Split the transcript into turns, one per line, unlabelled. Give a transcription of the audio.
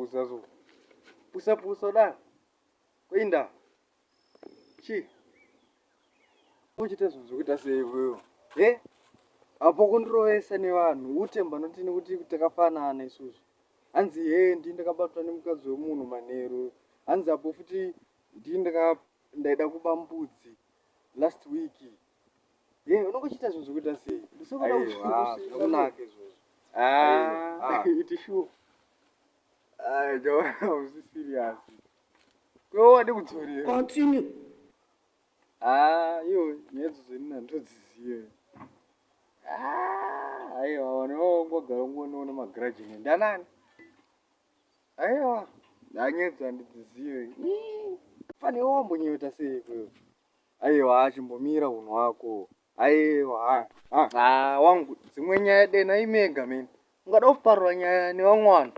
pusa zo. Pusa da. Kwenda. Chi. Uchite zvokuita sei iwewe? Apo kundiroesa nevanhu utemba notini kuti takafanana isusu. Hanzi ndakabatwa nemukadzi wemunhu manheru. Hanzi apo futi ndaida kuba mbudzi last week. Unongochita zvinhu zvokuita sei? Zvakunaka izvozvo. Iti sure. Usi serious. Kwewo wadi kudzorera.
Continue.
Iwo nyedzo zvenina ndodziziva. Aiwa wanongogara ungoona magaraji nendanani. Aiwa ndanyedzo handidzizive. Fanewo wambonyeuta sei kwewo? Aiwa chimbomira unhu wako. Aiwa wangu dzimwe nyaya dena imega meni. Ungada kuparura nyaya nevamwe vanhu.